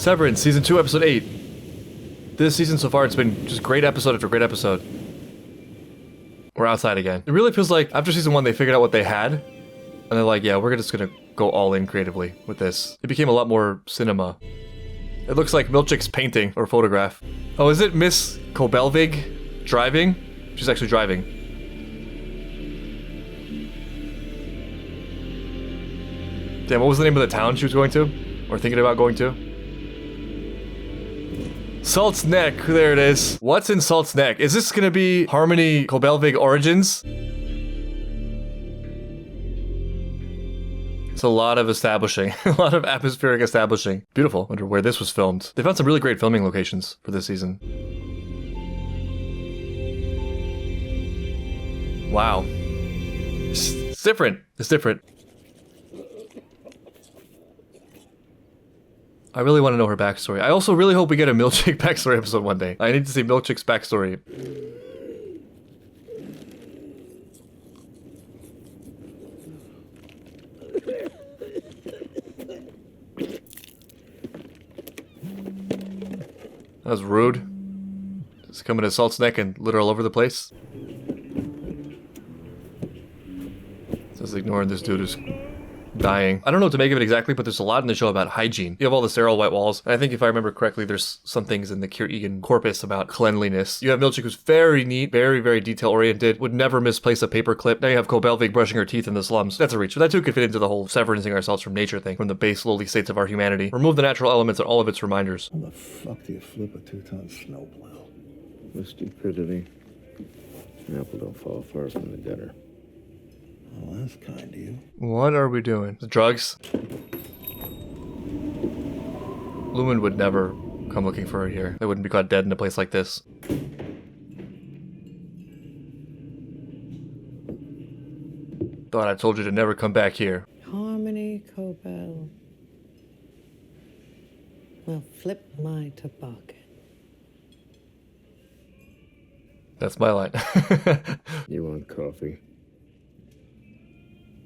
Severance, Season 2, Episode 8. This season so far, it's been just great episode after great episode. We're outside again. It really feels like after Season 1, they figured out what they had. And they're like, yeah, we're just gonna go all in creatively with this. It became a lot more cinema. It looks like Milchick's painting or photograph. Oh, is it Miss Cobelvig driving? She's actually driving. Damn, what was the name of the town she was going to? Or thinking about going to? Salt's Neck, there it is. What's in Salt's Neck? Is this gonna be Harmony Cobelvig Origins? It's a lot of establishing, a lot of atmospheric establishing. Beautiful. Wonder where this was filmed. They found some really great filming locations for this season. Wow. It's different. It's different. I really want to know her backstory. I also really hope we get a Milchick backstory episode one day. I need to see Milchick's backstory. That was rude. Just coming to Salt's Neck and litter all over the place. Just ignoring this dude who's dying. I don't know what to make of it exactly, but there's a lot in the show about hygiene. You have all the sterile white walls, and I think if I remember correctly, there's some things in the Kieran corpus about cleanliness. You have Milchick, who's very neat, very, very detail-oriented, would never misplace a paperclip. Now you have Cobelvig brushing her teeth in the slums. That's a reach, but that too could fit into the whole severancing ourselves from nature thing, from the base lowly states of our humanity. Remove the natural elements and all of its reminders. How the fuck do you flip a 2-ton snowplow? The stupidity. An apple don't fall far from the gutter. Oh, that's kind of you. What are we doing? The drugs? Lumen would never come looking for her here. They wouldn't be caught dead in a place like this. Thought I told you to never come back here. Harmony Cobel will flip my toboggan. That's my line. You want coffee?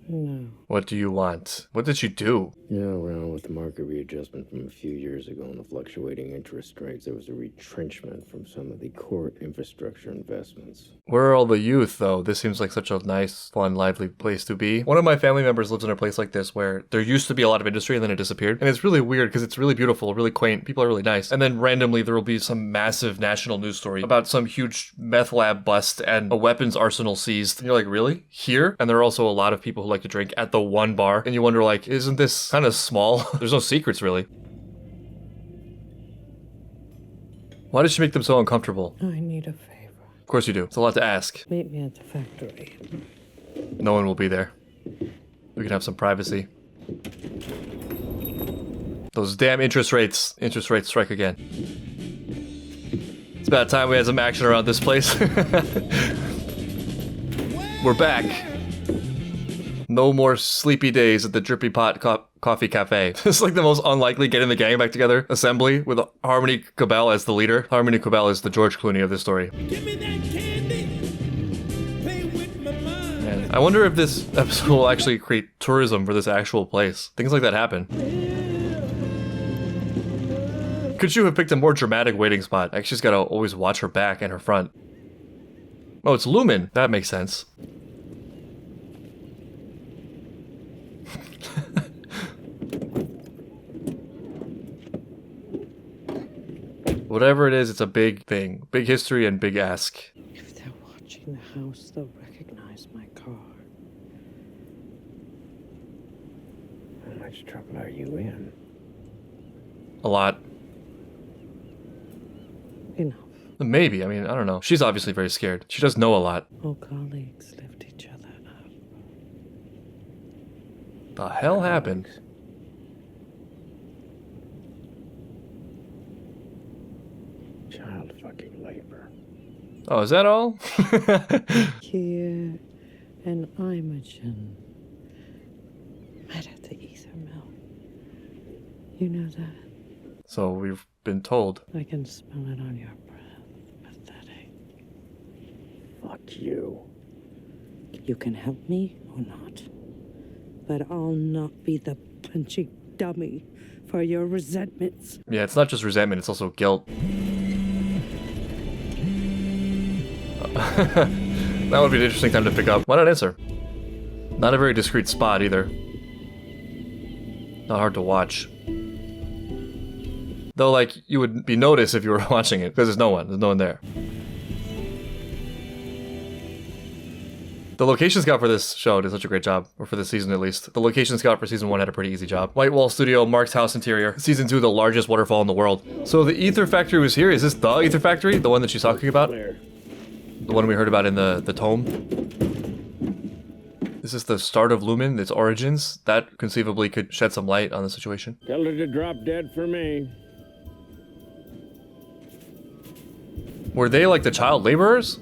No. What do you want? What did she do? You know, around with the market readjustment from a few years ago and the fluctuating interest rates, there was a retrenchment from some of the core infrastructure investments. Where are all the youth, though? This seems like such a nice, fun, lively place to be. One of my family members lives in a place like this where there used to be a lot of industry and then it disappeared. And it's really weird because it's really beautiful, really quaint. People are really nice. And then randomly there will be some massive national news story about some huge meth lab bust and a weapons arsenal seized. And you're like, really? Here? And there are also a lot of people who like to drink at the one bar. And you wonder, like, isn't this kind of small? There's no secrets, really. Why does she make them so uncomfortable? I need a favor. Of course you do. It's a lot to ask. Meet me at the factory. No one will be there. We can have some privacy. Those damn interest rates. Interest rates strike again. It's about time we had some action around this place. We're back. No more sleepy days at the Drippy Pot Coffee Cafe. It's like the most unlikely getting the gang back together assembly with Harmony Cobel as the leader. Harmony Cobel is the George Clooney of this story. Give me that candy. Play with my mind. Man, I wonder if this episode will actually create tourism for this actual place. Things like that happen. Could you have picked a more dramatic waiting spot? I just gotta always watch her back and her front. Oh, it's Lumen. That makes sense. Whatever it is, it's a big thing. Big history and big ask. If they're watching the house, they'll recognize my car. How much trouble are you in? A lot. Enough. Maybe. I mean, I don't know. She's obviously very scared. She does know a lot. All colleagues lift each other up. The hell happened? Child fucking labor. Oh, is that all? Here and Imogen met at the ether mill. You know that? So we've been told. I can smell it on your breath. Pathetic. Fuck you. You can help me or not. But I'll not be the punching dummy for your resentments. Yeah, it's not just resentment, it's also guilt. That would be an interesting time to pick up. Why not answer? Not a very discreet spot either. Not hard to watch. Though, like, you would be noticed if you were watching it, because there's no one there. The location scout for this show did such a great job, or for this season at least. The location scout for season 1 had a pretty easy job. White Wall Studio, Mark's house interior. Season 2, the largest waterfall in the world. So the Ether Factory was here. Is this the Ether Factory? The one that she's talking about? The one we heard about in the tome? Is this the start of Lumen, its origins? That conceivably could shed some light on the situation. Tell her to drop dead for me. Were they like the child laborers?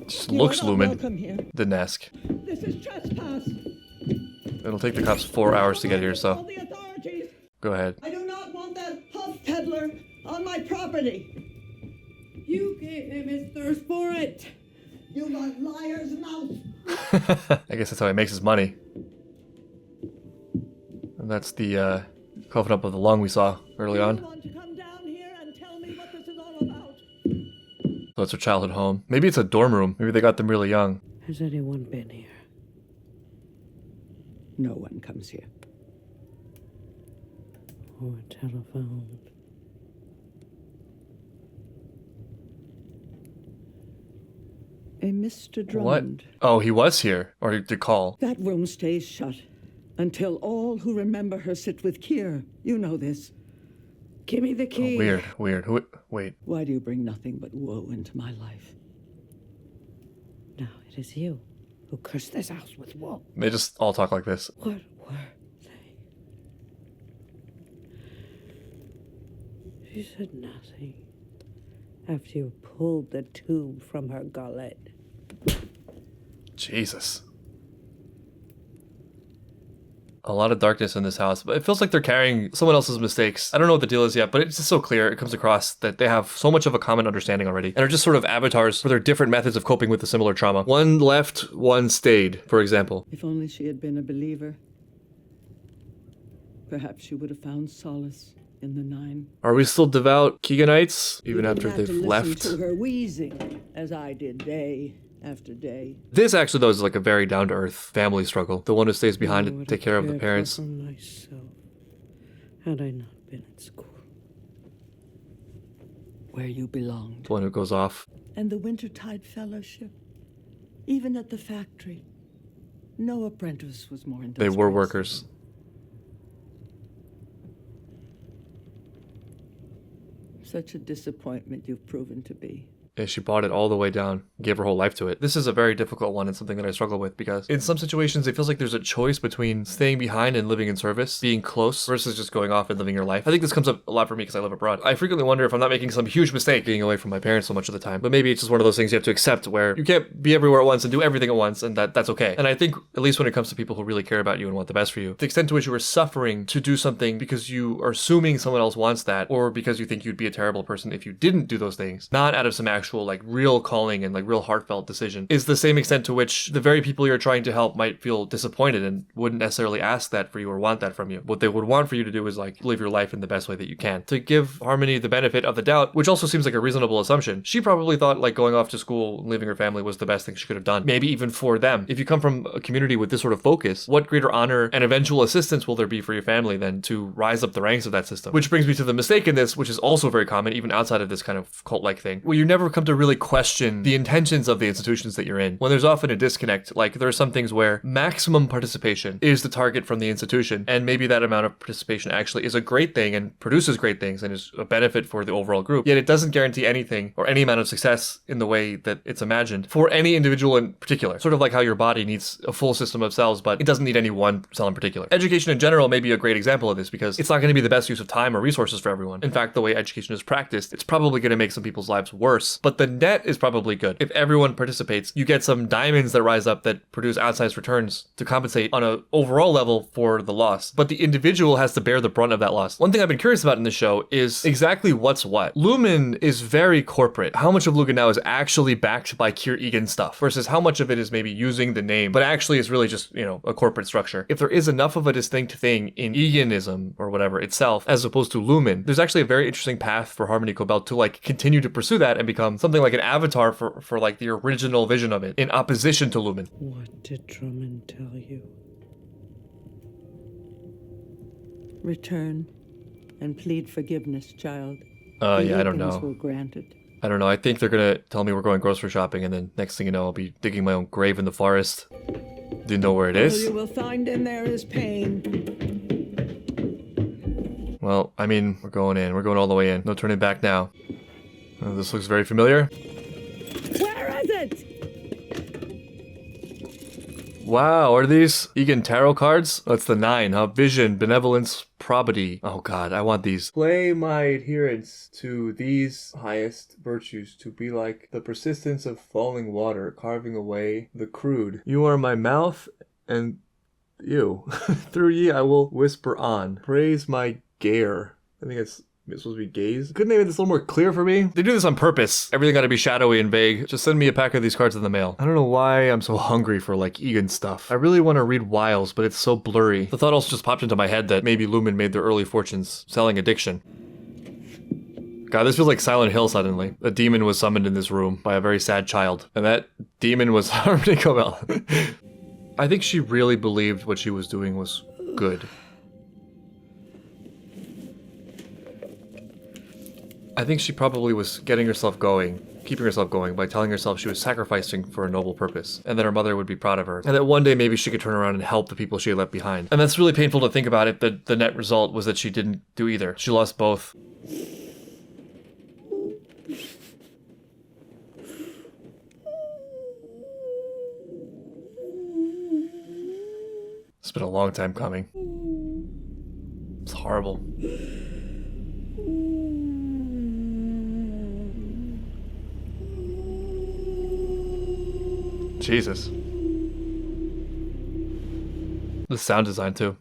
Just looks Lumen. Welcome here. The Nesk. This is trespass. It'll take the cops 4 hours to get here, All so the authorities. go ahead. I do not want that puff peddler on my property. You gave him his thirst for it. You got liar's mouth. I guess that's how he makes his money. And that's the coughing up of the lung we saw early You on. want to come down here and tell me what this is all about? So it's her childhood home. Maybe it's a dorm room. Maybe they got them really young. Has anyone been here? No one comes here. Or telephoned? A Mr. What? Drummond. Oh, he was here. Or he did call. That room stays shut until all who remember her sit with Kier. You know this. Give me the key. Weird. Wait. Why do you bring nothing but woe into my life? Now it is you who cursed this house with woe. They just all talk like this. What were they? She said nothing after you pulled the tube from her gullet. Jesus. A lot of darkness in this house, but it feels like they're carrying someone else's mistakes. I don't know what the deal is yet, but it's just so clear. It comes across that they have so much of a common understanding already and are just sort of avatars for their different methods of coping with a similar trauma. One left, one stayed, for example. If only she had been a believer. Perhaps she would have found solace in the 9. Are we still devout Keeganites, even You after didn't have they've to left? listen to her wheezing, as I did day after day. This actually, though, is like a very down-to-earth family struggle. The one who stays behind I to would take have care of the cared parents. for her myself, had I not been at school. Where you belonged. The one who goes off. And the Wintertide Fellowship. Even at the factory. No apprentice was more industrious. They were workers. Such a disappointment you've proven to be. And she brought it all the way down, gave her whole life to it. This is a very difficult one and something that I struggle with because in some situations it feels like there's a choice between staying behind and living in service, being close, versus just going off and living your life. I think this comes up a lot for me because I live abroad. I frequently wonder if I'm not making some huge mistake being away from my parents so much of the time. But maybe it's just one of those things you have to accept where you can't be everywhere at once and do everything at once, and that's okay. And I think, at least when it comes to people who really care about you and want the best for you, the extent to which you are suffering to do something because you are assuming someone else wants that, or because you think you'd be a terrible person if you didn't do those things, not out of some actual like real calling and like real heartfelt decision, is the same extent to which the very people you're trying to help might feel disappointed and wouldn't necessarily ask that for you or want that from you. What they would want for you to do is like live your life in the best way that you can. To give Harmony the benefit of the doubt, which also seems like a reasonable assumption, she probably thought like going off to school and leaving her family was the best thing she could have done. Maybe even for them. If you come from a community with this sort of focus, what greater honor and eventual assistance will there be for your family than to rise up the ranks of that system? Which brings me to the mistake in this, which is also very common even outside of this kind of cult-like thing, where you never come to really question the intentions of the institutions that you're in. When there's often a disconnect, like there are some things where maximum participation is the target from the institution, and maybe that amount of participation actually is a great thing and produces great things and is a benefit for the overall group, yet it doesn't guarantee anything or any amount of success in the way that it's imagined for any individual in particular. Sort of like how your body needs a full system of cells, but it doesn't need any one cell in particular. Education in general may be a great example of this because it's not going to be the best use of time or resources for everyone. In fact, the way education is practiced, it's probably going to make some people's lives worse but the net is probably good. If everyone participates, you get some diamonds that rise up that produce outsized returns to compensate on an overall level for the loss. But the individual has to bear the brunt of that loss. One thing I've been curious about in this show is exactly what's what. Lumen is very corporate. How much of Lugen now is actually backed by Kier Egan stuff versus how much of it is maybe using the name, but actually is really just, a corporate structure. If there is enough of a distinct thing in Eganism or whatever itself, as opposed to Lumen, there's actually a very interesting path for Harmony Cobel to like continue to pursue that and become something like an avatar for like the original vision of it in opposition to Lumen. What did Drummond tell you? Return and plead forgiveness, child. Yeah, I don't Illegals know. were granted. I don't know. I think they're gonna tell me we're going grocery shopping, and then next thing you know, I'll be digging my own grave in the forest. Do you know where it All is? you will find in there is pain. Well, I mean, we're going in. We're going all the way in. No turning back now. This looks very familiar. Where is it? Wow, are these Egan tarot cards? That's the 9, huh? Vision, benevolence, probity. Oh god, I want these. Play my adherence to these highest virtues to be like the persistence of falling water, carving away the crude. You are my mouth, and you. Through ye I will whisper on. Praise my gayer. I think it's supposed to be gaze. Couldn't they make this a little more clear for me? They do this on purpose. Everything gotta be shadowy and vague. Just send me a pack of these cards in the mail. I don't know why I'm so hungry for like Egan stuff. I really want to read Wiles, but it's so blurry. The thought also just popped into my head that maybe Lumen made their early fortunes selling addiction. God, this feels like Silent Hill suddenly. A demon was summoned in this room by a very sad child. And that demon was Harmony Cobel. I think she really believed what she was doing was good. I think she probably was getting herself going, keeping herself going by telling herself she was sacrificing for a noble purpose, and that her mother would be proud of her, and that one day maybe she could turn around and help the people she had left behind. And that's really painful to think about it, that the net result was that she didn't do either. She lost both. It's been a long time coming. It's horrible. Jesus. The sound design too.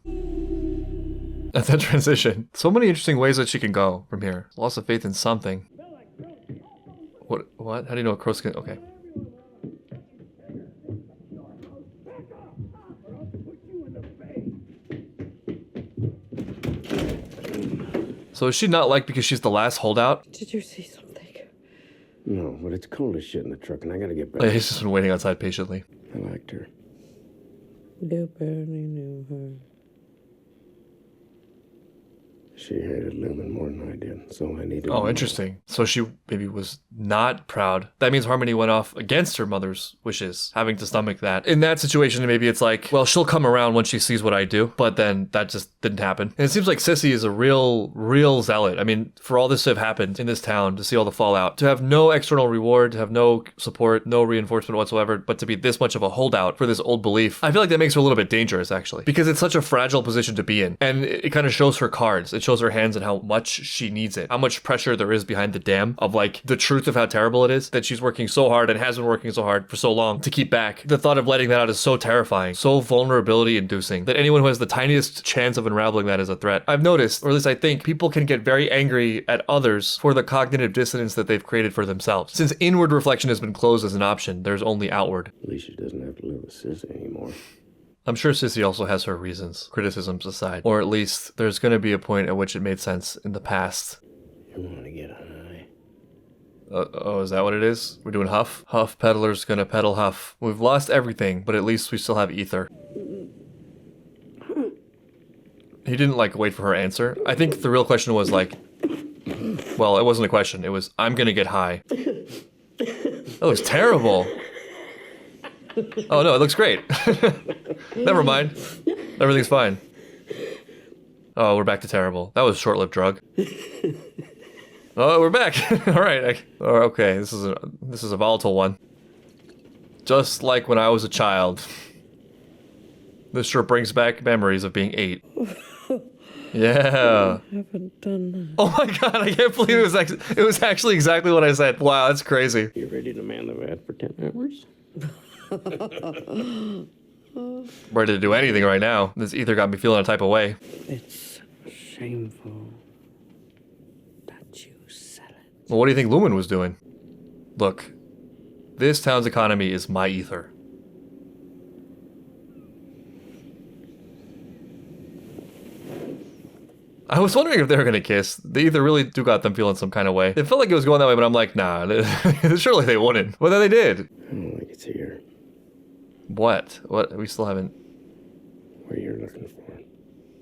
At that transition. So many interesting ways that she can go from here. Loss of faith in something. What? How do you know a crow's skin? Okay. So is she not liked because she's the last holdout? Did you see something? No, but it's cold as shit in the truck, and I gotta get back. Oh, he's just been waiting outside patiently. I liked her. You barely knew her. She hated Lumen more than I did, so I needed. Oh, interesting. So she maybe was not proud. That means Harmony went off against her mother's wishes, having to stomach that. In that situation, maybe it's like, well, she'll come around when she sees what I do, but then that just didn't happen. And it seems like Sissy is a real zealot. I mean, for all this to have happened in this town, to see all the fallout, to have no external reward, to have no support, no reinforcement whatsoever, but to be this much of a holdout for this old belief, I feel like that makes her a little bit dangerous, actually, because it's such a fragile position to be in. And it kind of shows her cards. It shows her hands and how much she needs it, how much pressure there is behind the dam of like the truth of how terrible it is that she's working so hard and has been working so hard for so long to keep back. The thought of letting that out is so terrifying, so vulnerability inducing that anyone who has the tiniest chance of unraveling that is a threat. I've noticed, or at least I think, people can get very angry at others for the cognitive dissonance that they've created for themselves. Since inward reflection has been closed as an option, there's only outward. At least she doesn't have to live with Sissy anymore. I'm sure Sissy also has her reasons, criticisms aside. Or at least there's going to be a point at which it made sense in the past. You want to get high? Oh, is that what it is? We're doing Huff? Huff peddler's gonna peddle Huff. We've lost everything, but at least we still have ether. He didn't, like, wait for her answer. I think the real question was, like... Well, it wasn't a question. It was, I'm gonna get high. That looks terrible. Oh, no, it looks great. Never mind. Everything's fine. Oh, we're back to terrible. That was a short-lived drug. Oh, we're back. All right. Okay, this is a volatile one. Just like when I was a child. This sure brings back memories of being 8. Yeah. I haven't done that. Oh my god, I can't believe it was actually exactly what I said. Wow, that's crazy. You ready to man the vat for 10 hours? Ready to do anything right now. This ether got me feeling a type of way. It's shameful that you sell it. Well, what do you think Lumen was doing? Look, this town's economy is my ether. I was wondering if they were gonna kiss. They either really do got them feeling some kind of way. It felt like it was going that way, but I'm like, nah, surely they wouldn't. Well, then they did. I don't think it's here. What? What? We still haven't... What you're looking for.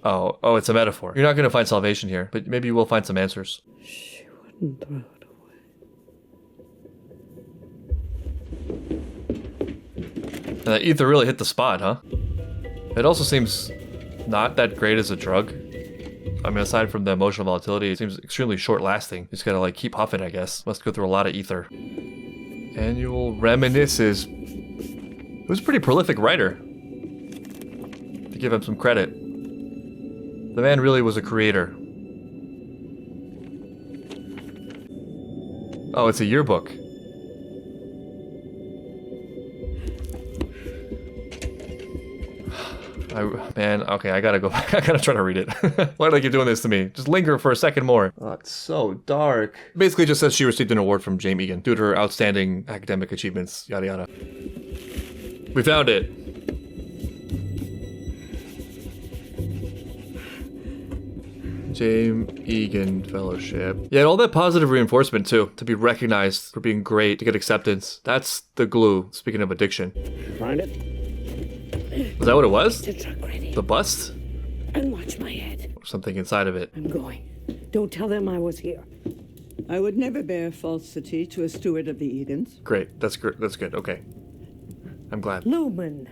Oh, it's a metaphor. You're not gonna find salvation here, but maybe you will find some answers. She wouldn't throw it away. And that ether really hit the spot, huh? It also seems not that great as a drug. I mean, aside from the emotional volatility, it seems extremely short-lasting. You just gotta, like, keep huffing, I guess. Must go through a lot of ether. Annual Reminisces. He was a pretty prolific writer. To give him some credit. The man really was a creator. Oh, it's a yearbook. Man, okay, I gotta go back. I gotta try to read it. Why do they keep doing this to me? Just linger for a second more. Oh, it's so dark. Basically just says she received an award from James Egan due to her outstanding academic achievements, yada yada. We found it. James Egan Fellowship. Yeah, and all that positive reinforcement too, to be recognized for being great, to get acceptance. That's the glue, speaking of addiction. Find it? Was that what it was? The truck ready. The bust? And watch my head. Or something inside of it. I'm going. Don't tell them I was here. I would never bear falsity to a steward of the Egans. Great, that's good, okay. I'm glad. Lumen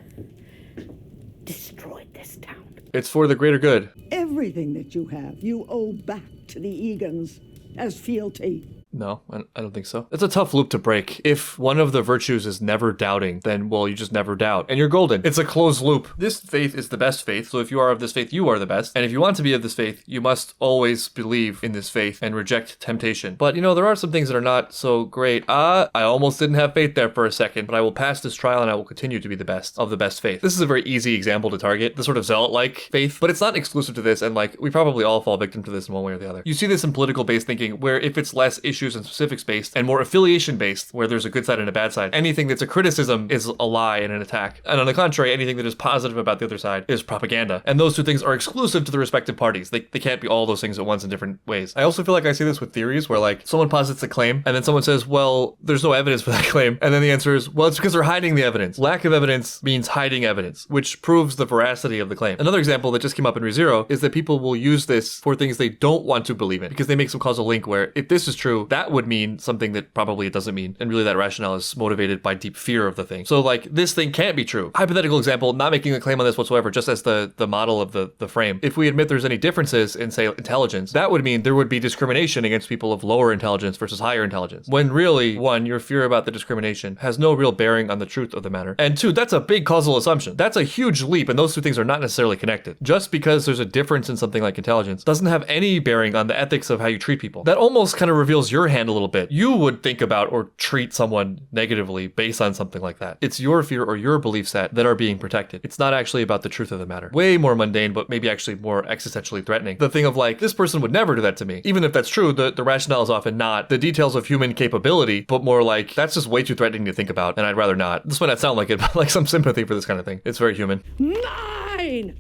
destroyed this town. It's for the greater good. Everything that you have, you owe back to the Egans as fealty. No, I don't think so. It's a tough loop to break. If one of the virtues is never doubting, then, well, you just never doubt. And you're golden. It's a closed loop. This faith is the best faith, so if you are of this faith, you are the best. And if you want to be of this faith, you must always believe in this faith and reject temptation. But, you know, there are some things that are not so great. I almost didn't have faith there for a second, but I will pass this trial and I will continue to be the best of the best faith. This is a very easy example to target, the sort of zealot-like faith, but it's not exclusive to this, and, like, we probably all fall victim to this in one way or the other. You see this in political-based thinking, where if it's less issues and specifics based and more affiliation based, where there's a good side and a bad side, anything that's a criticism is a lie and an attack. And on the contrary, anything that is positive about the other side is propaganda. And those two things are exclusive to the respective parties. They can't be all those things at once in different ways. I also feel like I see this with theories where, like, someone posits a claim and then someone says, well, there's no evidence for that claim. And then the answer is, well, it's because they're hiding the evidence. Lack of evidence means hiding evidence, which proves the veracity of the claim. Another example that just came up in ReZero is that people will use this for things they don't want to believe in because they make some causal link where if this is true, that would mean something that probably it doesn't mean. And really that rationale is motivated by deep fear of the thing. So, like, this thing can't be true. Hypothetical example, not making a claim on this whatsoever, just as the model of the frame. If we admit there's any differences in, say, intelligence, that would mean there would be discrimination against people of lower intelligence versus higher intelligence. When really, one, your fear about the discrimination has no real bearing on the truth of the matter. And two, that's a big causal assumption. That's a huge leap, and those two things are not necessarily connected. Just because there's a difference in something like intelligence doesn't have any bearing on the ethics of how you treat people. That almost kind of reveals your hand a little bit. You would think about or treat someone negatively based on something like that. It's your fear or your belief set that are being protected. It's not actually about the truth of the matter. Way more mundane, but maybe actually more existentially threatening. The thing of, like, this person would never do that to me. Even if that's true, the rationale is often not the details of human capability, but more like, that's just way too threatening to think about, and I'd rather not. This might not sound like it, but like some sympathy for this kind of thing. It's very human. Mine!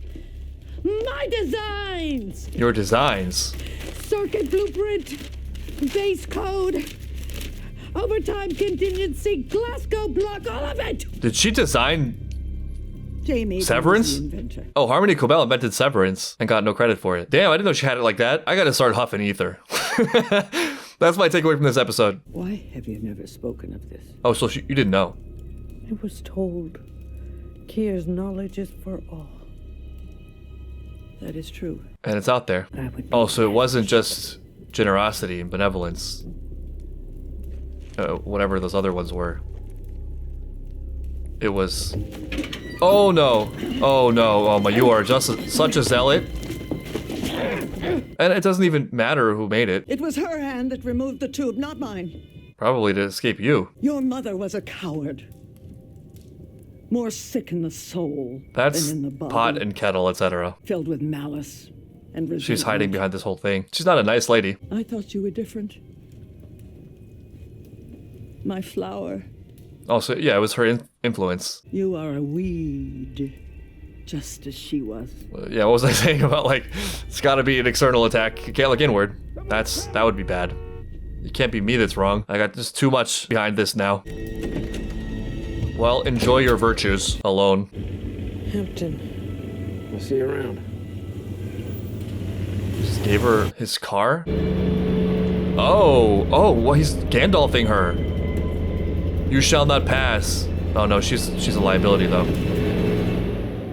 My designs! Your designs? Circuit blueprint, base code, overtime contingency, Glasgow block, all of it! Did she design Jamie Severance? was the inventor. Oh, Harmony Cobel invented Severance and got no credit for it. Damn, I didn't know she had it like that. I gotta start huffing ether. That's my takeaway from this episode. Why have you never spoken of this? Oh, so you didn't know. I was told Kier's knowledge is for all. That is true. And it's out there. I would be Oh, so it wasn't just generosity and benevolence. Whatever those other ones were. It was... Oh no! Oh no, Oma, you are just such a zealot. And it doesn't even matter who made it. It was her hand that removed the tube, not mine. Probably to escape you. Your mother was a coward. More sick in the soul That's than in the body. pot and kettle, etc. Filled with malice and resentment. She's hiding behind this whole thing. She's not a nice lady. I thought you were different. My flower. Also, yeah, it was her influence. You are a weed, just as she was. Yeah, what was I saying about, like, it's gotta be an external attack. You can't look inward. That would be bad. It can't be me that's wrong. I got just too much behind this now. Well, enjoy your virtues alone. Hampton. I'll see you around. Just gave her his car? Oh, well, he's Gandalfing her. You shall not pass. Oh no, she's a liability though.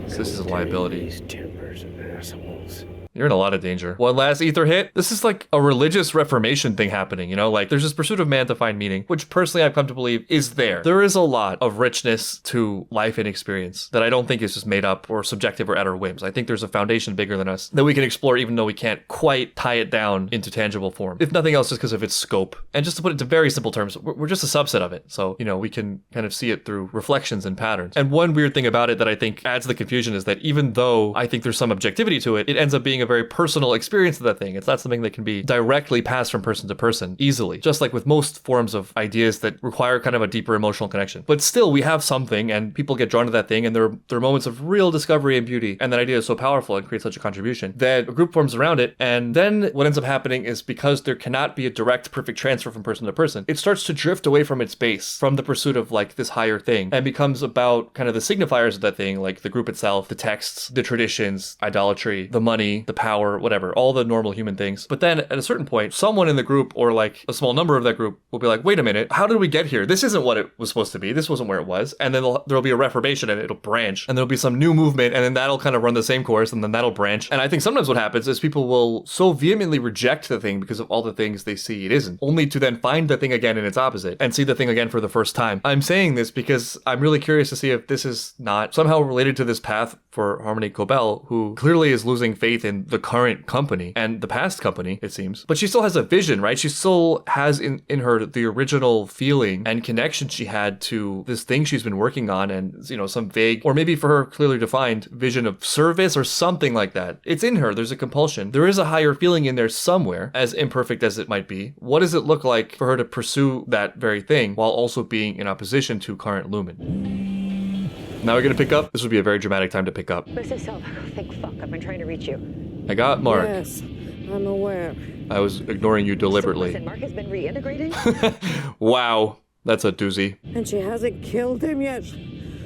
So this is a liability. These tempers and assholes. You're in a lot of danger. One last ether hit. This is like a religious reformation thing happening, you know? Like, there's this pursuit of man to find meaning, which personally I've come to believe is there. There is a lot of richness to life and experience that I don't think is just made up or subjective or at our whims. I think there's a foundation bigger than us that we can explore even though we can't quite tie it down into tangible form. If nothing else, just because of its scope. And just to put it into very simple terms, we're just a subset of it. So, you know, we can kind of see it through reflections and patterns. And one weird thing about it that I think adds to the confusion is that even though I think there's some objectivity to it, it ends up being a very personal experience of that thing. It's not something that can be directly passed from person to person easily, just like with most forms of ideas that require kind of a deeper emotional connection. But still, we have something and people get drawn to that thing, and there are moments of real discovery and beauty, and that idea is so powerful and creates such a contribution that a group forms around it. And then what ends up happening is, because there cannot be a direct perfect transfer from person to person, it starts to drift away from its base, from the pursuit of like this higher thing, and becomes about kind of the signifiers of that thing, like the group itself, the texts, the traditions, idolatry, the money, the power, whatever, all the normal human things. But then at a certain point, someone in the group, or like a small number of that group, will be like, wait a minute, how did we get here? This isn't what it was supposed to be. This wasn't where it was. And then there'll be a reformation and it'll branch, and there'll be some new movement, and then that'll kind of run the same course, and then that'll branch. And I think sometimes what happens is people will so vehemently reject the thing because of all the things they see it isn't, only to then find the thing again in its opposite and see the thing again for the first time. I'm saying this because I'm really curious to see if this is not somehow related to this path for Harmony Cobel, who clearly is losing faith in the current company and the past company, it seems. But she still has a vision, right? She still has in her the original feeling and connection she had to this thing she's been working on, and, you know, some vague, or maybe for her clearly defined vision of service or something like that. It's in her. There's a compulsion. There is a higher feeling in there somewhere, as imperfect as it might be. What does it look like for her to pursue that very thing while also being in opposition to current Lumen? Now we're gonna pick up. This would be a very dramatic time to pick up. Where's this cell? Thank fuck, I've been trying to reach you. I got Mark. Yes, I'm aware. I was ignoring you deliberately. So listen, Mark has been reintegrating? Wow, that's a doozy. And she hasn't killed him yet?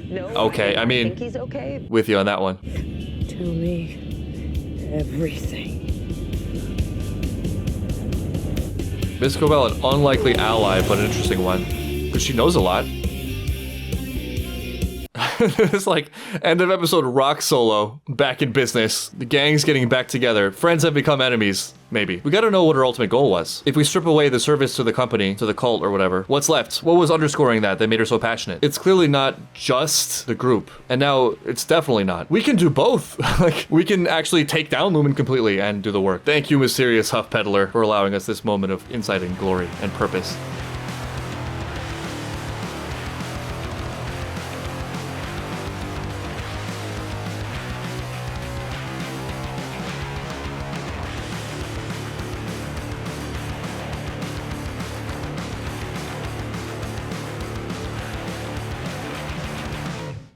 No. Okay, I mean, think he's okay. with you on that one. Tell me everything. Miss Cobel, an unlikely ally, but an interesting one, because she knows a lot. It's like end of episode rock solo, back in business. The gang's getting back together. Friends have become enemies, maybe. We gotta know what her ultimate goal was. If we strip away the service to the company, to the cult or whatever, what's left? What was underscoring that made her so passionate? It's clearly not just the group. And now it's definitely not. We can do both. Like, we can actually take down Lumen completely and do the work. Thank you, mysterious Huff Peddler, for allowing us this moment of insight and glory and purpose.